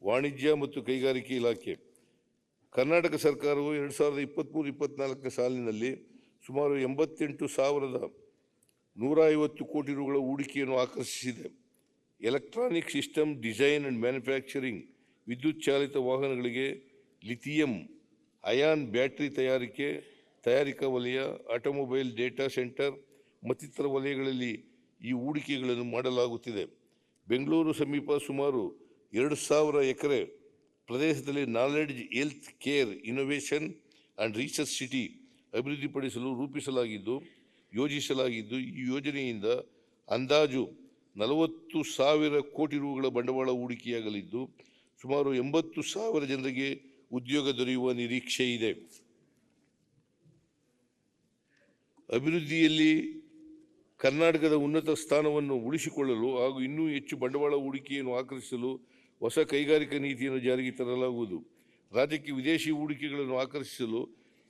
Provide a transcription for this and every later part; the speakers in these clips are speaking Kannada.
ವಾಣಿಜ್ಯ ಮತ್ತು ಕೈಗಾರಿಕೆ ಇಲಾಖೆ. ಕರ್ನಾಟಕ ಸರ್ಕಾರವು 2023-24 ಸಾಲಿನಲ್ಲಿ ಸುಮಾರು 88,150 ಕೋಟಿ ರುಗಳ ಹೂಡಿಕೆಯನ್ನು ಆಕರ್ಷಿಸಿದೆ. Electronic system design and manufacturing, ವಿದ್ಯುತ್ ಚಾಲಿತ ವಾಹನಗಳಿಗೆ ಲಿಥಿಯಂ ಅಯಾನ್ ಬ್ಯಾಟರಿ ತಯಾರಿಕಾ ವಲಯ, ಆಟೋಮೊಬೈಲ್ ಡೇಟಾ ಸೆಂಟರ್ ಮತ್ತಿತರ ವಲಯಗಳಲ್ಲಿ ಈ ಹೂಡಿಕೆಗಳನ್ನು ಮಾಡಲಾಗುತ್ತಿದೆ. ಬೆಂಗಳೂರು ಸಮೀಪ ಸುಮಾರು 2,000 ಎಕರೆ ಪ್ರದೇಶದಲ್ಲಿ knowledge health care innovation and research city ಅಭಿವೃದ್ಧಿಪಡಿಸಲು ಯೋಜಿಸಲಾಗಿದ್ದು ಈ ಯೋಜನೆಯಿಂದ ಅಂದಾಜು 40,000 ಕೋಟಿ ರುಗಳ ಬಂಡವಾಳ ಹೂಡಿಕೆಯಾಗಲಿದ್ದು ಸುಮಾರು 80,000 ಜನರಿಗೆ ಉದ್ಯೋಗ ದೊರೆಯುವ ನಿರೀಕ್ಷೆ ಇದೆ. ಅಭಿವೃದ್ಧಿಯಲ್ಲಿ ಕರ್ನಾಟಕದ ಉನ್ನತ ಸ್ಥಾನವನ್ನು ಉಳಿಸಿಕೊಳ್ಳಲು ಹಾಗೂ ಇನ್ನೂ ಹೆಚ್ಚು ಬಂಡವಾಳ ಹೂಡಿಕೆಯನ್ನು ಆಕರ್ಷಿಸಲು ಹೊಸ ಕೈಗಾರಿಕಾ ನೀತಿಯನ್ನು ಜಾರಿಗೆ ತರಲಾಗುವುದು. ರಾಜ್ಯಕ್ಕೆ ವಿದೇಶಿ ಹೂಡಿಕೆಗಳನ್ನು ಆಕರ್ಷಿಸಲು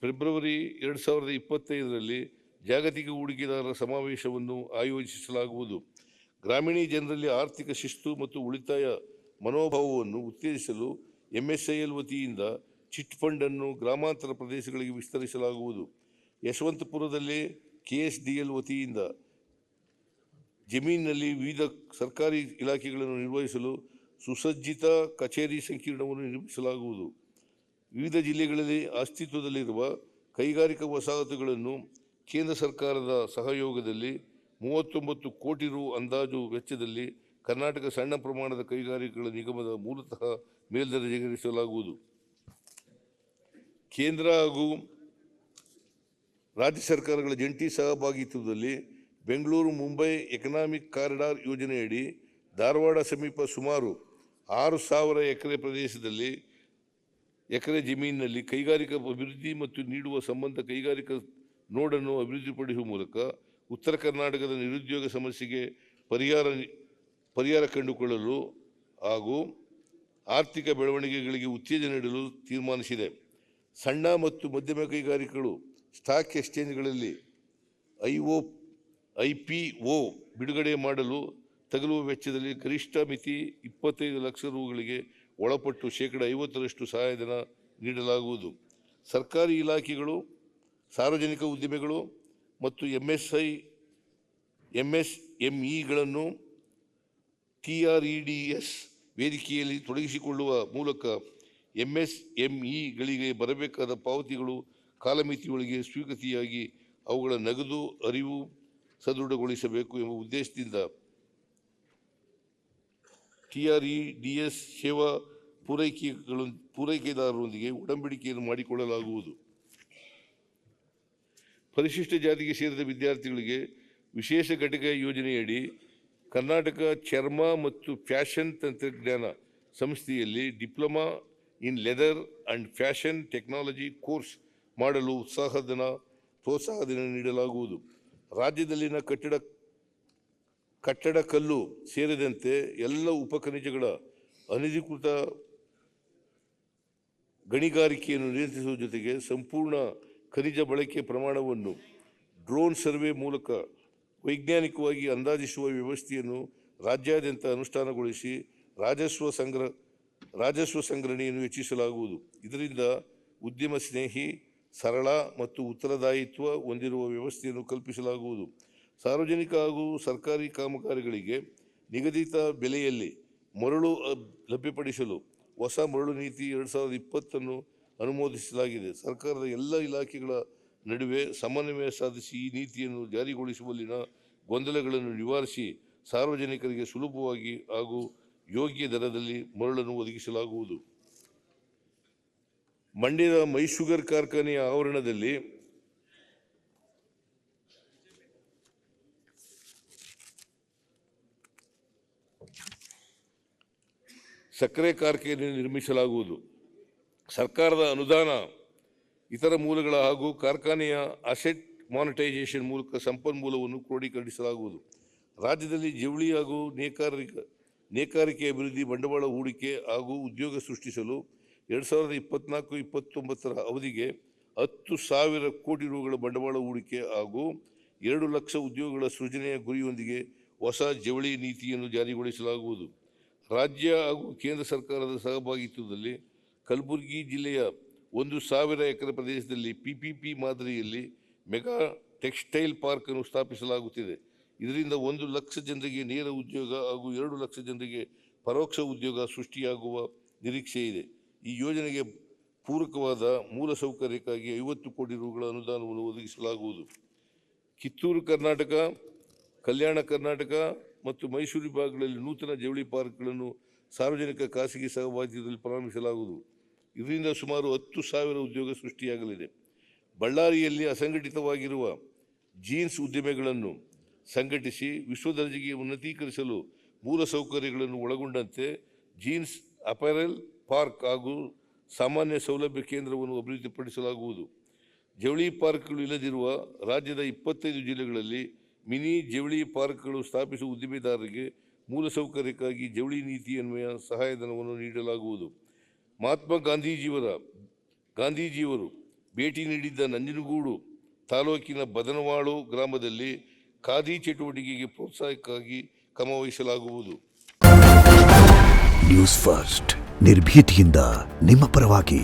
ಫೆಬ್ರವರಿ 2025ರಲ್ಲಿ ಜಾಗತಿಕ ಹೂಡಿಕೆದಾರರ ಸಮಾವೇಶವನ್ನು ಆಯೋಜಿಸಲಾಗುವುದು. ಗ್ರಾಮೀಣ ಜನರಲ್ಲಿ ಆರ್ಥಿಕ ಶಿಸ್ತು ಮತ್ತು ಉಳಿತಾಯ ಮನೋಭಾವವನ್ನು ಉತ್ತೇಜಿಸಲು MSIL ವತಿಯಿಂದ ಚಿಟ್ ಫಂಡ್ ಅನ್ನು ಗ್ರಾಮಾಂತರ ಪ್ರದೇಶಗಳಿಗೆ ವಿಸ್ತರಿಸಲಾಗುವುದು. ಯಶವಂತಪುರದಲ್ಲಿ KSDL ವತಿಯಿಂದ ಜಮೀನಿನಲ್ಲಿ ವಿವಿಧ ಸರ್ಕಾರಿ ಇಲಾಖೆಗಳನ್ನು ನಿರ್ವಹಿಸಲು ಸುಸಜ್ಜಿತ ಕಚೇರಿ ಸಂಕೀರ್ಣವನ್ನು ನಿರ್ಮಿಸಲಾಗುವುದು. ವಿವಿಧ ಜಿಲ್ಲೆಗಳಲ್ಲಿ ಅಸ್ತಿತ್ವದಲ್ಲಿರುವ ಕೈಗಾರಿಕಾ ವಸಾಹತುಗಳನ್ನು ಕೇಂದ್ರ ಸರ್ಕಾರದ ಸಹಯೋಗದಲ್ಲಿ 39 ಕೋಟಿ ರು ಅಂದಾಜು ವೆಚ್ಚದಲ್ಲಿ ಕರ್ನಾಟಕ ಸಣ್ಣ ಪ್ರಮಾಣದ ಕೈಗಾರಿಕೆಗಳ ನಿಗಮದ ಮೂಲತಃ ಮೇಲ್ದರ್ಜೆಗೇರಿಸಲಾಗುವುದು. ಕೇಂದ್ರ ಹಾಗೂ ರಾಜ್ಯ ಸರ್ಕಾರಗಳ ಜಂಟಿ ಸಹಭಾಗಿತ್ವದಲ್ಲಿ ಬೆಂಗಳೂರು ಮುಂಬೈ ಎಕನಾಮಿಕ್ ಕಾರಿಡಾರ್ ಯೋಜನೆಯಡಿ ಧಾರವಾಡ ಸಮೀಪ ಸುಮಾರು 6,000 ಎಕರೆ ಜಮೀನಿನಲ್ಲಿ ಕೈಗಾರಿಕಾ ಅಭಿವೃದ್ಧಿ ಮತ್ತು ನೀಡುವ ಸಂಬಂಧ ಕೈಗಾರಿಕಾ ನೋಡನ್ನು ಅಭಿವೃದ್ಧಿಪಡಿಸುವ ಮೂಲಕ ಉತ್ತರ ಕರ್ನಾಟಕದ ನಿರುದ್ಯೋಗ ಸಮಸ್ಯೆಗೆ ಪರಿಹಾರ ಕಂಡುಕೊಳ್ಳಲು ಹಾಗೂ ಆರ್ಥಿಕ ಬೆಳವಣಿಗೆಗಳಿಗೆ ಉತ್ತೇಜನ ನೀಡಲು ತೀರ್ಮಾನಿಸಿದೆ. ಸಣ್ಣ ಮತ್ತು ಮಧ್ಯಮ ಕೈಗಾರಿಕೆಗಳು ಸ್ಟಾಕ್ ಎಕ್ಸ್ಚೇಂಜ್ಗಳಲ್ಲಿ IPO ಬಿಡುಗಡೆ ಮಾಡಲು ತಗಲುವ ವೆಚ್ಚದಲ್ಲಿ ಗರಿಷ್ಠ ಮಿತಿ 25 ಲಕ್ಷ ರುಗಳಿಗೆ ಒಳಪಟ್ಟು ಶೇಕಡ 50ರಷ್ಟು ಸಹಾಯಧನ ನೀಡಲಾಗುವುದು. ಸರ್ಕಾರಿ ಇಲಾಖೆಗಳು, ಸಾರ್ವಜನಿಕ ಉದ್ದಿಮೆಗಳು ಮತ್ತು MSMEಗಳನ್ನು TREDS ವೇದಿಕೆಯಲ್ಲಿ ತೊಡಗಿಸಿಕೊಳ್ಳುವ ಮೂಲಕ MSMEಗಳಿಗೆ ಬರಬೇಕಾದ ಪಾವತಿಗಳು ಕಾಲಮಿತಿಯೊಳಗೆ ಸ್ವೀಕೃತಿಯಾಗಿ ಅವುಗಳ ನಗದು ಅರಿವು ಸದೃಢಗೊಳಿಸಬೇಕು ಎಂಬ ಉದ್ದೇಶದಿಂದ TREDS ಸೇವಾ ಪೂರೈಕೆದಾರರೊಂದಿಗೆ ಒಡಂಬಡಿಕೆಯನ್ನು ಮಾಡಿಕೊಳ್ಳಲಾಗುವುದು. ಪರಿಶಿಷ್ಟ ಜಾತಿಗೆ ಸೇರಿದ ವಿದ್ಯಾರ್ಥಿಗಳಿಗೆ ವಿಶೇಷ ಘಟಕ ಯೋಜನೆಯಡಿ ಕರ್ನಾಟಕ ಚರ್ಮ ಮತ್ತು ಫ್ಯಾಷನ್ ತಂತ್ರಜ್ಞಾನ ಸಂಸ್ಥೆಯಲ್ಲಿ diploma in leather and fashion technology course ಮಾಡಲು ಪ್ರೋತ್ಸಾಹಧನ ನೀಡಲಾಗುವುದು. ರಾಜ್ಯದಲ್ಲಿನ ಕಟ್ಟಡ ಕಲ್ಲು ಸೇರಿದಂತೆ ಎಲ್ಲ ಉಪಖನಿಜಗಳ ಅನಧಿಕೃತ ಗಣಿಗಾರಿಕೆಯನ್ನು ನಿಯಂತ್ರಿಸುವ ಜೊತೆಗೆ ಸಂಪೂರ್ಣ ಖನಿಜ ಬಳಕೆ ಪ್ರಮಾಣವನ್ನು ಡ್ರೋನ್ ಸರ್ವೆ ಮೂಲಕ ವೈಜ್ಞಾನಿಕವಾಗಿ ಅಂದಾಜಿಸುವ ವ್ಯವಸ್ಥೆಯನ್ನು ರಾಜ್ಯಾದ್ಯಂತ ಅನುಷ್ಠಾನಗೊಳಿಸಿ ರಾಜಸ್ವ ಸಂಗ್ರಹಣೆಯನ್ನು ಹೆಚ್ಚಿಸಲಾಗುವುದು. ಇದರಿಂದ ಉದ್ಯಮ ಸ್ನೇಹಿ, ಸರಳ ಮತ್ತು ಉತ್ತರದಾಯಿತ್ವ ಹೊಂದಿರುವ ವ್ಯವಸ್ಥೆಯನ್ನು ಕಲ್ಪಿಸಲಾಗುವುದು. ಸಾರ್ವಜನಿಕ ಹಾಗೂ ಸರ್ಕಾರಿ ಕಾಮಗಾರಿಗಳಿಗೆ ನಿಗದಿತ ಬೆಲೆಯಲ್ಲಿ ಮರಳು ಲಭ್ಯಪಡಿಸಲು ಹೊಸ ಮರಳು ನೀತಿ 2020 ಅನುಮೋದಿಸಲಾಗಿದೆ. ಸರ್ಕಾರದ ಎಲ್ಲ ಇಲಾಖೆಗಳ ನಡುವೆ ಸಮನ್ವಯ ಸಾಧಿಸಿ ಈ ನೀತಿಯನ್ನು ಜಾರಿಗೊಳಿಸುವಲ್ಲಿನ ಗೊಂದಲಗಳನ್ನು ನಿವಾರಿಸಿ ಸಾರ್ವಜನಿಕರಿಗೆ ಸುಲಭವಾಗಿ ಹಾಗೂ ಯೋಗ್ಯ ದರದಲ್ಲಿ ಮರಳನ್ನು ಒದಗಿಸಲಾಗುವುದು. ಮಂಡ್ಯದ ಮೈಶುಗರ್ ಕಾರ್ಖಾನೆಯ ಆವರಣದಲ್ಲಿ ಸಕ್ಕರೆ ಕಾರ್ಖಾನೆ ನಿರ್ಮಿಸಲಾಗುವುದು. ಸರ್ಕಾರದ ಅನುದಾನ, ಇತರ ಮೂಲಗಳ ಹಾಗೂ ಕಾರ್ಖಾನೆಯ ಅಸೆಟ್ ಮಾನಿಟೈಸೇಷನ್ ಮೂಲಕ ಸಂಪನ್ಮೂಲವನ್ನು ಕ್ರೋಢೀಕರಿಸಲಾಗುವುದು. ರಾಜ್ಯದಲ್ಲಿ ಜವಳಿ ಹಾಗೂ ನೇಕಾರಿಕೆ ಅಭಿವೃದ್ಧಿ ಬಂಡವಾಳ ಹೂಡಿಕೆ ಹಾಗೂ ಉದ್ಯೋಗ ಸೃಷ್ಟಿಸಲು 2024-29 ಅವಧಿಗೆ 10,000 ಕೋಟಿ ರುಗಳ ಬಂಡವಾಳ ಹೂಡಿಕೆ ಹಾಗೂ 2 ಲಕ್ಷ ಉದ್ಯೋಗಗಳ ಸೃಜನೆಯ ಗುರಿಯೊಂದಿಗೆ ಹೊಸ ಜವಳಿ ನೀತಿಯನ್ನು ಜಾರಿಗೊಳಿಸಲಾಗುವುದು. ರಾಜ್ಯ ಹಾಗೂ ಕೇಂದ್ರ ಸರ್ಕಾರದ ಸಹಭಾಗಿತ್ವದಲ್ಲಿ ಕಲಬುರಗಿ ಜಿಲ್ಲೆಯ 1,000 ಎಕರೆ ಪ್ರದೇಶದಲ್ಲಿ PPP ಮಾದರಿಯಲ್ಲಿ ಮೆಗಾ ಟೆಕ್ಸ್ಟೈಲ್ ಪಾರ್ಕ್ ಅನ್ನು ಸ್ಥಾಪಿಸಲಾಗುತ್ತಿದೆ. ಇದರಿಂದ 1 ಲಕ್ಷ ಜನರಿಗೆ ನೇರ ಉದ್ಯೋಗ ಹಾಗೂ 2 ಲಕ್ಷ ಜನರಿಗೆ ಪರೋಕ್ಷ ಉದ್ಯೋಗ ಸೃಷ್ಟಿಯಾಗುವ ನಿರೀಕ್ಷೆ ಇದೆ. ಈ ಯೋಜನೆಗೆ ಪೂರಕವಾದ ಮೂಲಸೌಕರ್ಯಕ್ಕಾಗಿ 50 ಕೋಟಿ ರುಗಳ ಅನುದಾನವನ್ನು ಒದಗಿಸಲಾಗುವುದು. ಕಿತ್ತೂರು ಕರ್ನಾಟಕ, ಕಲ್ಯಾಣ ಕರ್ನಾಟಕ ಮತ್ತು ಮೈಸೂರು ವಿಭಾಗಗಳಲ್ಲಿ ನೂತನ ಜವಳಿ ಪಾರ್ಕ್ಗಳನ್ನು ಸಾರ್ವಜನಿಕ ಖಾಸಗಿ ಸಹಭಾಗಿತ್ವದಲ್ಲಿ ಪ್ರಾರಂಭಿಸಲಾಗುವುದು. ಇದರಿಂದ ಸುಮಾರು 10,000 ಉದ್ಯೋಗ ಸೃಷ್ಟಿಯಾಗಲಿದೆ. ಬಳ್ಳಾರಿಯಲ್ಲಿ ಅಸಂಘಟಿತವಾಗಿರುವ ಜೀನ್ಸ್ ಉದ್ದಿಮೆಗಳನ್ನು ಸಂಘಟಿಸಿ ವಿಶ್ವದರ್ಜೆಗೆ ಉನ್ನತೀಕರಿಸಲು ಮೂಲಸೌಕರ್ಯಗಳನ್ನು ಒಳಗೊಂಡಂತೆ ಜೀನ್ಸ್ ಅಪೆರಲ್ ಪಾರ್ಕ್ ಹಾಗೂ ಸಾಮಾನ್ಯ ಸೌಲಭ್ಯ ಕೇಂದ್ರವನ್ನು ಅಭಿವೃದ್ಧಿಪಡಿಸಲಾಗುವುದು. ಜವಳಿ ಪಾರ್ಕ್ಗಳು ಇಲ್ಲದಿರುವ ರಾಜ್ಯದ 25 ಜಿಲ್ಲೆಗಳಲ್ಲಿ ಮಿನಿ ಜವಳಿ ಪಾರ್ಕ್ಗಳು ಸ್ಥಾಪಿಸುವ ಉದ್ದಿಮೆದಾರರಿಗೆ ಮೂಲಸೌಕರ್ಯಕ್ಕಾಗಿ ಜವಳಿ ನೀತಿ ಅನ್ವಯ ಸಹಾಯಧನವನ್ನು ನೀಡಲಾಗುವುದು. ಮಹಾತ್ಮ ಗಾಂಧೀಜಿಯವರು ಭೇಟಿ ನೀಡಿದ್ದ ನಂಜನಗೂಡು ತಾಲೂಕಿನ ಬದನವಾಳು ಗ್ರಾಮದಲ್ಲಿ ಖಾದಿ ಚಟುವಟಿಕೆಗೆ ಪ್ರೋತ್ಸಾಹಕ್ಕಾಗಿ ಕ್ರಮ ವಹಿಸಲಾಗುವುದು. ನ್ಯೂಸ್ ಫಸ್ಟ್ ನಿರ್ಭೀತಿಯಿಂದ ನಿಮ್ಮ ಪರವಾಗಿ.